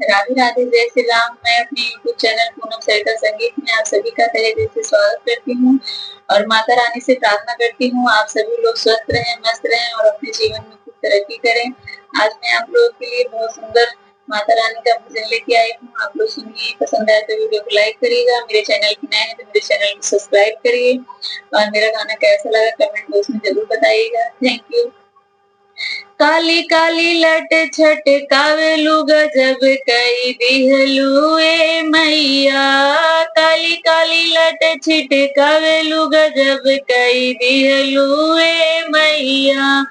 राधे राधे, जय श्री राम। मैं अपने यूट्यूब चैनल पूनम सरिता संगीत में आप सभी का तहे दिल से स्वागत करती हूँ और माता रानी से प्रार्थना करती हूँ आप सभी लोग स्वस्थ रहें, मस्त रहें और अपने जीवन में खूब तरक्की करें। आज मैं आप लोगों के लिए बहुत सुंदर माता रानी का भजन लेके आई हूँ। आप लोग सुनिए, पसंद आए तो वीडियो को लाइक करिएगा। मेरे चैनल पे नए हैं तो मेरे चैनल को सब्सक्राइब करिए और मेरा गाना कैसा लगा कमेंट बॉक्स में जरूर बताइएगा। Thank you. काली काली लट छटकावेलू गजब कई दिहलू ए मैया। काली काली लट छिटकावेलू गजब कई दिहलू ए मैया।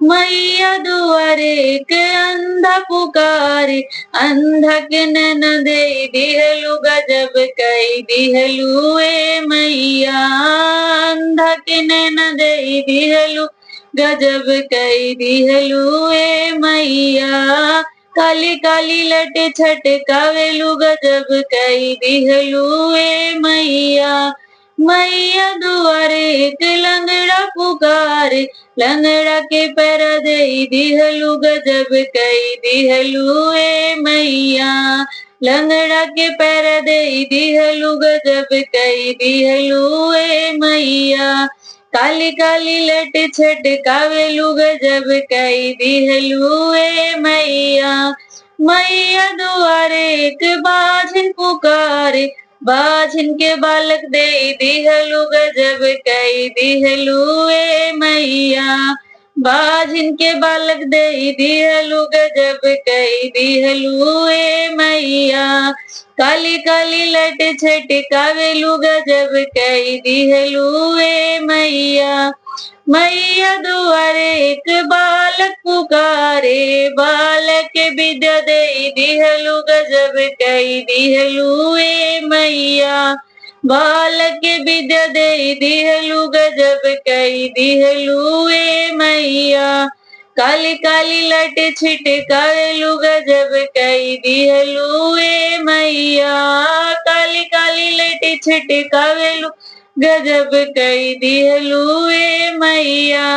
मैया दुआरे के अंधा पुकारे, अंधा के नैन दे दिहलू गजब कई दिहलू ए मैया। अंधा के नैन दे दिहलू गजब कई दिहलू ए मैया। काली काली लट छटकावेलू गजब कई दिहलू ए मैया। मैया दुआरे एक लंगड़ा पुकारे, लंगड़ा के पैर दे दिहलू गजब कई दिहलू ए मैया। लंगड़ा के पैर दे दिहलू गजब कई दिहलू ए मैया। काली काली लट छटकावेलू गजब कई दिहलू ए मैया। मैया दुआरे एक बाझिन पुकारे, बाझिन के बालक दे दिहलू गजब कई दिहलू ए मैया। बाझिन के बालक दे दिहलू गजब कई दिहलू ए मैया। काली काली लट छटकावेलू गजब कई दिहलू ए मैया। मैया दुआरे एक बालक पुकारे, बालक विद्या दे दिहलू गजब कई दिहलू ए मैया। बालक विद्या दे दिहलू गजब कई दिहलू ए मैया। काली काली लट छिटकावेलू गजब कई दिहलू ए मैया। काली काली लट छिटकावेलू गजब कई दिहलू ए मैया।